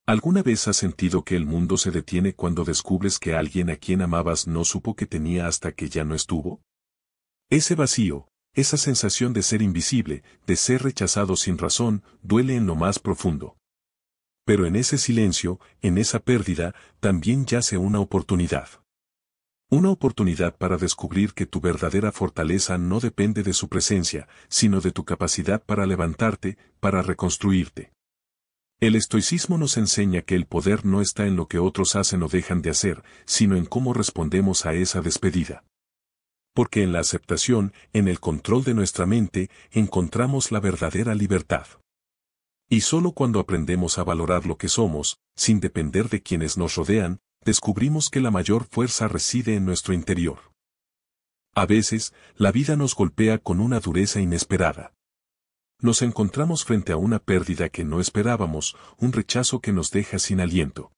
¿Alguna vez has sentido que el mundo se detiene cuando descubres que alguien a quien amabas no supo que tenía hasta que ya no estuvo? Ese vacío, esa sensación de ser invisible, de ser rechazado sin razón, duele en lo más profundo. Pero en ese silencio, en esa pérdida, también yace una oportunidad. Una oportunidad para descubrir que tu verdadera fortaleza no depende de su presencia, sino de tu capacidad para levantarte, para reconstruirte. El estoicismo nos enseña que el poder no está en lo que otros hacen o dejan de hacer, sino en cómo respondemos a esa despedida. Porque en la aceptación, en el control de nuestra mente, encontramos la verdadera libertad. Y solo cuando aprendemos a valorar lo que somos, sin depender de quienes nos rodean, descubrimos que la mayor fuerza reside en nuestro interior. A veces, la vida nos golpea con una dureza inesperada. Nos encontramos frente a una pérdida que no esperábamos, un rechazo que nos deja sin aliento.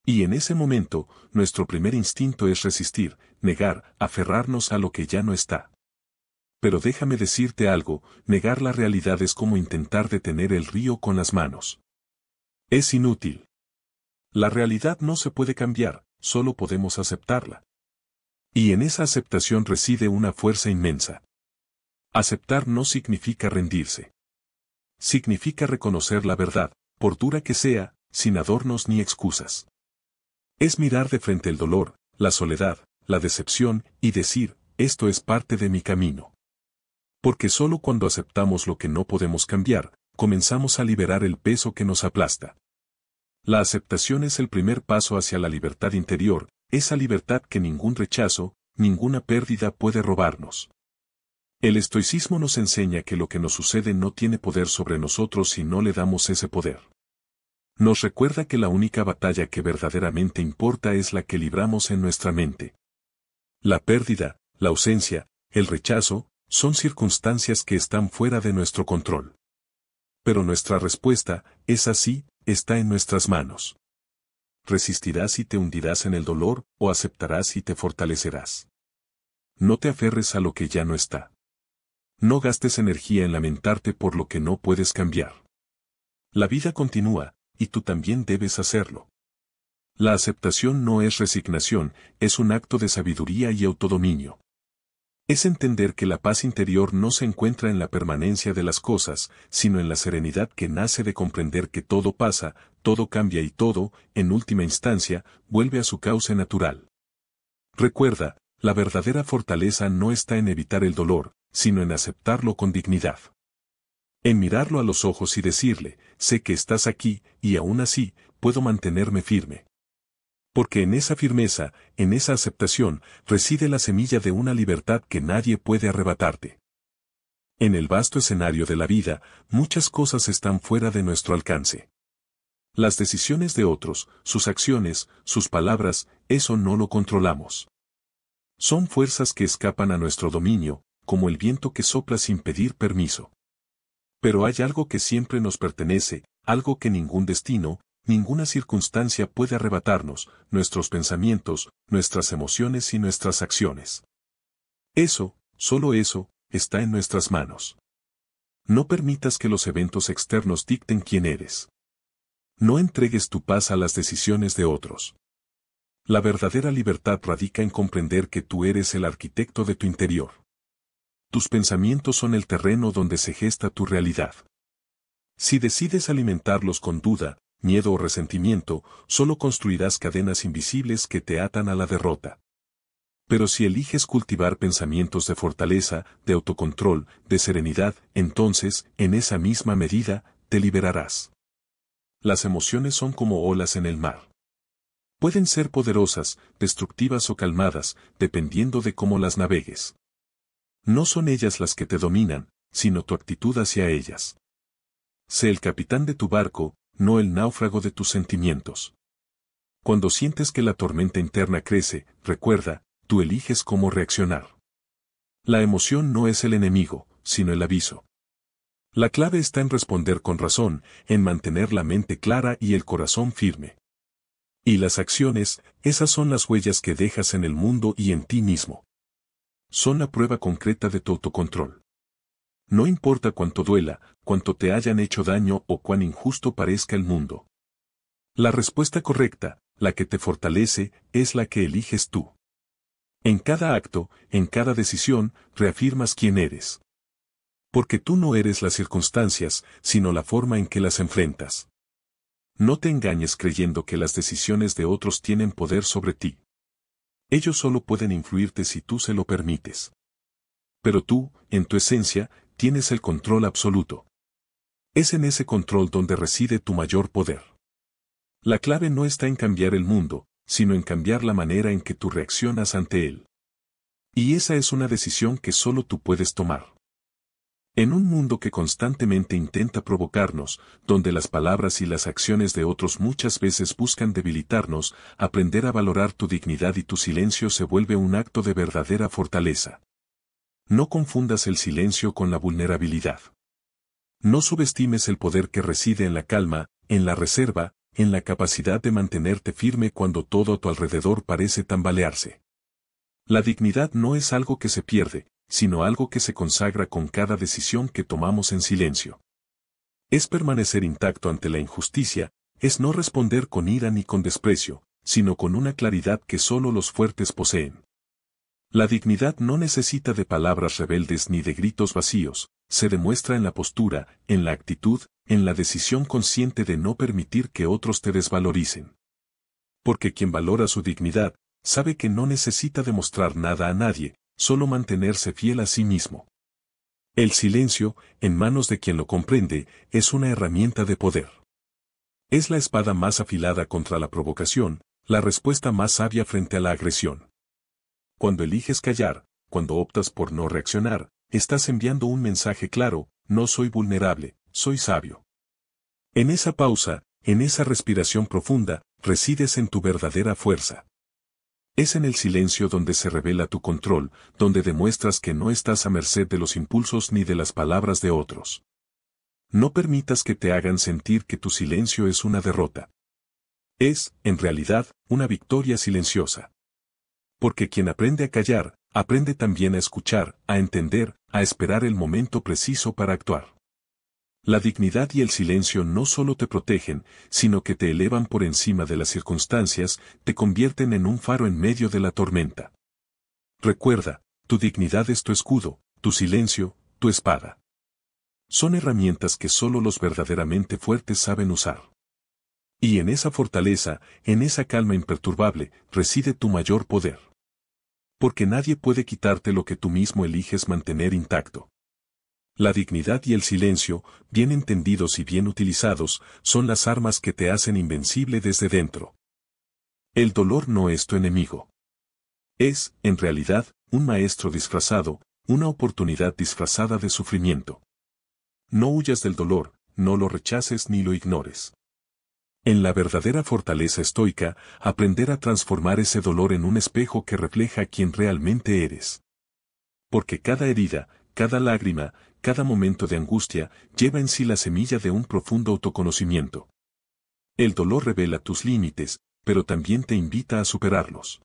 Y en ese momento, nuestro primer instinto es resistir, negar, aferrarnos a lo que ya no está. Pero déjame decirte algo, negar la realidad es como intentar detener el río con las manos. Es inútil. La realidad no se puede cambiar, solo podemos aceptarla. Y en esa aceptación reside una fuerza inmensa. Aceptar no significa rendirse. Significa reconocer la verdad, por dura que sea, sin adornos ni excusas. Es mirar de frente el dolor, la soledad, la decepción, y decir, esto es parte de mi camino. Porque solo cuando aceptamos lo que no podemos cambiar, comenzamos a liberar el peso que nos aplasta. La aceptación es el primer paso hacia la libertad interior, esa libertad que ningún rechazo, ninguna pérdida puede robarnos. El estoicismo nos enseña que lo que nos sucede no tiene poder sobre nosotros si no le damos ese poder. Nos recuerda que la única batalla que verdaderamente importa es la que libramos en nuestra mente. La pérdida, la ausencia, el rechazo, son circunstancias que están fuera de nuestro control. Pero nuestra respuesta, esa sí, está en nuestras manos. ¿Resistirás y te hundirás en el dolor, o aceptarás y te fortalecerás? No te aferres a lo que ya no está. No gastes energía en lamentarte por lo que no puedes cambiar. La vida continúa, y tú también debes hacerlo. La aceptación no es resignación, es un acto de sabiduría y autodominio. Es entender que la paz interior no se encuentra en la permanencia de las cosas, sino en la serenidad que nace de comprender que todo pasa, todo cambia y todo, en última instancia, vuelve a su cauce natural. Recuerda, la verdadera fortaleza no está en evitar el dolor, sino en aceptarlo con dignidad. En mirarlo a los ojos y decirle, sé que estás aquí, y aún así, puedo mantenerme firme. Porque en esa firmeza, en esa aceptación, reside la semilla de una libertad que nadie puede arrebatarte. En el vasto escenario de la vida, muchas cosas están fuera de nuestro alcance. Las decisiones de otros, sus acciones, sus palabras, eso no lo controlamos. Son fuerzas que escapan a nuestro dominio, como el viento que sopla sin pedir permiso. Pero hay algo que siempre nos pertenece, algo que ningún destino, ninguna circunstancia puede arrebatarnos, nuestros pensamientos, nuestras emociones y nuestras acciones. Eso, solo eso, está en nuestras manos. No permitas que los eventos externos dicten quién eres. No entregues tu paz a las decisiones de otros. La verdadera libertad radica en comprender que tú eres el arquitecto de tu interior. Tus pensamientos son el terreno donde se gesta tu realidad. Si decides alimentarlos con duda, miedo o resentimiento, solo construirás cadenas invisibles que te atan a la derrota. Pero si eliges cultivar pensamientos de fortaleza, de autocontrol, de serenidad, entonces, en esa misma medida, te liberarás. Las emociones son como olas en el mar. Pueden ser poderosas, destructivas o calmadas, dependiendo de cómo las navegues. No son ellas las que te dominan, sino tu actitud hacia ellas. Sé el capitán de tu barco, no el náufrago de tus sentimientos. Cuando sientes que la tormenta interna crece, recuerda, tú eliges cómo reaccionar. La emoción no es el enemigo, sino el aviso. La clave está en responder con razón, en mantener la mente clara y el corazón firme. Y las acciones, esas son las huellas que dejas en el mundo y en ti mismo. Son la prueba concreta de tu autocontrol. No importa cuánto duela, cuánto te hayan hecho daño o cuán injusto parezca el mundo. La respuesta correcta, la que te fortalece, es la que eliges tú. En cada acto, en cada decisión, reafirmas quién eres. Porque tú no eres las circunstancias, sino la forma en que las enfrentas. No te engañes creyendo que las decisiones de otros tienen poder sobre ti. Ellos solo pueden influirte si tú se lo permites. Pero tú, en tu esencia, tienes el control absoluto. Es en ese control donde reside tu mayor poder. La clave no está en cambiar el mundo, sino en cambiar la manera en que tú reaccionas ante él. Y esa es una decisión que solo tú puedes tomar. En un mundo que constantemente intenta provocarnos, donde las palabras y las acciones de otros muchas veces buscan debilitarnos, aprender a valorar tu dignidad y tu silencio se vuelve un acto de verdadera fortaleza. No confundas el silencio con la vulnerabilidad. No subestimes el poder que reside en la calma, en la reserva, en la capacidad de mantenerte firme cuando todo a tu alrededor parece tambalearse. La dignidad no es algo que se pierde, sino algo que se consagra con cada decisión que tomamos en silencio. Es permanecer intacto ante la injusticia, es no responder con ira ni con desprecio, sino con una claridad que solo los fuertes poseen. La dignidad no necesita de palabras rebeldes ni de gritos vacíos, se demuestra en la postura, en la actitud, en la decisión consciente de no permitir que otros te desvaloricen. Porque quien valora su dignidad, sabe que no necesita demostrar nada a nadie, solo mantenerse fiel a sí mismo. El silencio, en manos de quien lo comprende, es una herramienta de poder. Es la espada más afilada contra la provocación, la respuesta más sabia frente a la agresión. Cuando eliges callar, cuando optas por no reaccionar, estás enviando un mensaje claro: no soy vulnerable, soy sabio. En esa pausa, en esa respiración profunda, resides en tu verdadera fuerza. Es en el silencio donde se revela tu control, donde demuestras que no estás a merced de los impulsos ni de las palabras de otros. No permitas que te hagan sentir que tu silencio es una derrota. Es, en realidad, una victoria silenciosa. Porque quien aprende a callar, aprende también a escuchar, a entender, a esperar el momento preciso para actuar. La dignidad y el silencio no solo te protegen, sino que te elevan por encima de las circunstancias, te convierten en un faro en medio de la tormenta. Recuerda, tu dignidad es tu escudo, tu silencio, tu espada. Son herramientas que solo los verdaderamente fuertes saben usar. Y en esa fortaleza, en esa calma imperturbable, reside tu mayor poder. Porque nadie puede quitarte lo que tú mismo eliges mantener intacto. La dignidad y el silencio, bien entendidos y bien utilizados, son las armas que te hacen invencible desde dentro. El dolor no es tu enemigo. Es, en realidad, un maestro disfrazado, una oportunidad disfrazada de sufrimiento. No huyas del dolor, no lo rechaces ni lo ignores. En la verdadera fortaleza estoica, aprender a transformar ese dolor en un espejo que refleja quién realmente eres. Porque cada herida, cada lágrima, cada momento de angustia, lleva en sí la semilla de un profundo autoconocimiento. El dolor revela tus límites, pero también te invita a superarlos.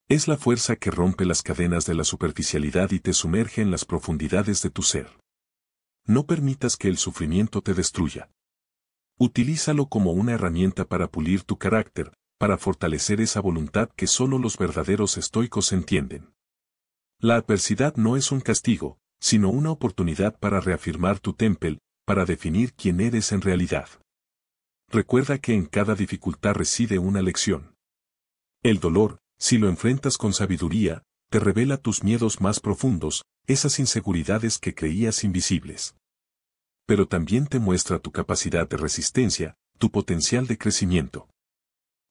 Es la fuerza que rompe las cadenas de la superficialidad y te sumerge en las profundidades de tu ser. No permitas que el sufrimiento te destruya. Utilízalo como una herramienta para pulir tu carácter, para fortalecer esa voluntad que solo los verdaderos estoicos entienden. La adversidad no es un castigo, sino una oportunidad para reafirmar tu temple, para definir quién eres en realidad. Recuerda que en cada dificultad reside una lección. El dolor, si lo enfrentas con sabiduría, te revela tus miedos más profundos, esas inseguridades que creías invisibles. Pero también te muestra tu capacidad de resistencia, tu potencial de crecimiento.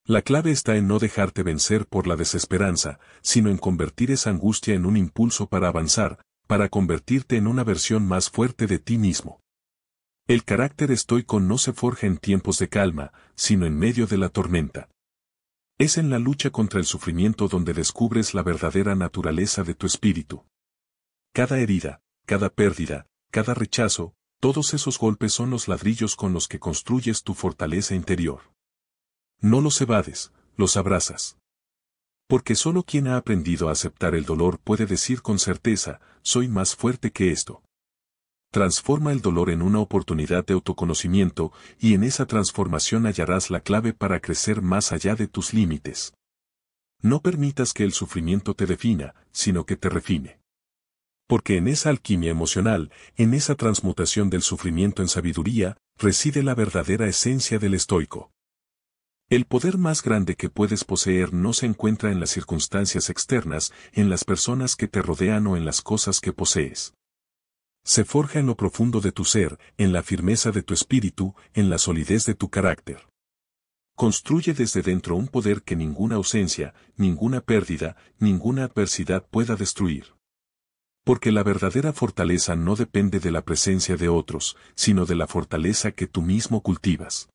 La clave está en no dejarte vencer por la desesperanza, sino en convertir esa angustia en un impulso para avanzar, para convertirte en una versión más fuerte de ti mismo. El carácter estoico no se forja en tiempos de calma, sino en medio de la tormenta. Es en la lucha contra el sufrimiento donde descubres la verdadera naturaleza de tu espíritu. Cada herida, cada pérdida, cada rechazo, todos esos golpes son los ladrillos con los que construyes tu fortaleza interior. No los evades, los abrazas. Porque solo quien ha aprendido a aceptar el dolor puede decir con certeza: soy más fuerte que esto. Transforma el dolor en una oportunidad de autoconocimiento y en esa transformación hallarás la clave para crecer más allá de tus límites. No permitas que el sufrimiento te defina, sino que te refine. Porque en esa alquimia emocional, en esa transmutación del sufrimiento en sabiduría, reside la verdadera esencia del estoico. El poder más grande que puedes poseer no se encuentra en las circunstancias externas, en las personas que te rodean o en las cosas que posees. Se forja en lo profundo de tu ser, en la firmeza de tu espíritu, en la solidez de tu carácter. Construye desde dentro un poder que ninguna ausencia, ninguna pérdida, ninguna adversidad pueda destruir. Porque la verdadera fortaleza no depende de la presencia de otros, sino de la fortaleza que tú mismo cultivas.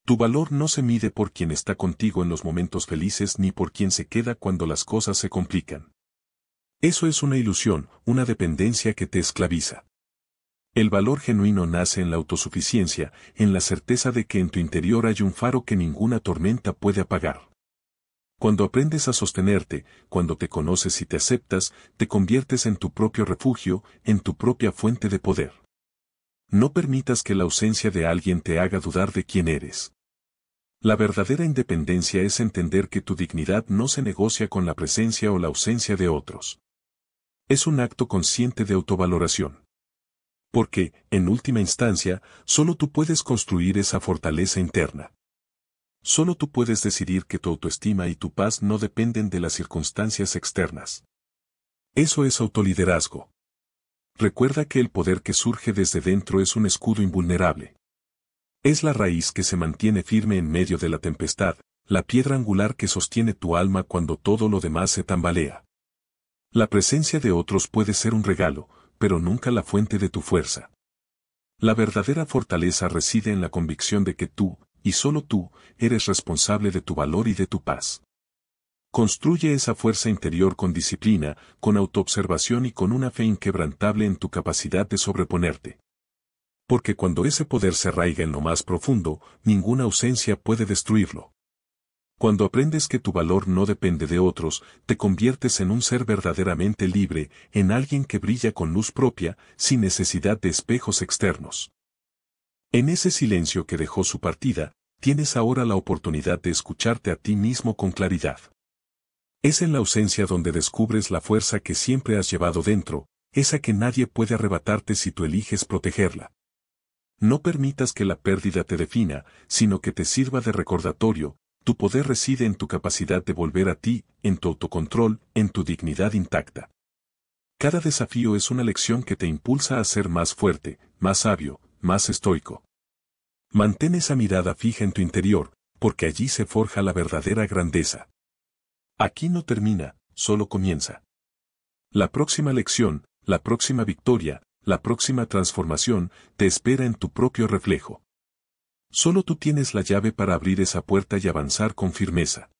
Tu valor no se mide por quien está contigo en los momentos felices ni por quien se queda cuando las cosas se complican. Eso es una ilusión, una dependencia que te esclaviza. El valor genuino nace en la autosuficiencia, en la certeza de que en tu interior hay un faro que ninguna tormenta puede apagar. Cuando aprendes a sostenerte, cuando te conoces y te aceptas, te conviertes en tu propio refugio, en tu propia fuente de poder. No permitas que la ausencia de alguien te haga dudar de quién eres. La verdadera independencia es entender que tu dignidad no se negocia con la presencia o la ausencia de otros. Es un acto consciente de autovaloración. Porque, en última instancia, solo tú puedes construir esa fortaleza interna. Solo tú puedes decidir que tu autoestima y tu paz no dependen de las circunstancias externas. Eso es autoliderazgo. Recuerda que el poder que surge desde dentro es un escudo invulnerable. Es la raíz que se mantiene firme en medio de la tempestad, la piedra angular que sostiene tu alma cuando todo lo demás se tambalea. La presencia de otros puede ser un regalo, pero nunca la fuente de tu fuerza. La verdadera fortaleza reside en la convicción de que tú, y solo tú, eres responsable de tu valor y de tu paz. Construye esa fuerza interior con disciplina, con autoobservación y con una fe inquebrantable en tu capacidad de sobreponerte. Porque cuando ese poder se arraiga en lo más profundo, ninguna ausencia puede destruirlo. Cuando aprendes que tu valor no depende de otros, te conviertes en un ser verdaderamente libre, en alguien que brilla con luz propia, sin necesidad de espejos externos. En ese silencio que dejó su partida, tienes ahora la oportunidad de escucharte a ti mismo con claridad. Es en la ausencia donde descubres la fuerza que siempre has llevado dentro, esa que nadie puede arrebatarte si tú eliges protegerla. No permitas que la pérdida te defina, sino que te sirva de recordatorio. Tu poder reside en tu capacidad de volver a ti, en tu autocontrol, en tu dignidad intacta. Cada desafío es una lección que te impulsa a ser más fuerte, más sabio, más estoico. Mantén esa mirada fija en tu interior, porque allí se forja la verdadera grandeza. Aquí no termina, solo comienza. La próxima lección, la próxima victoria, la próxima transformación, te espera en tu propio reflejo. Solo tú tienes la llave para abrir esa puerta y avanzar con firmeza.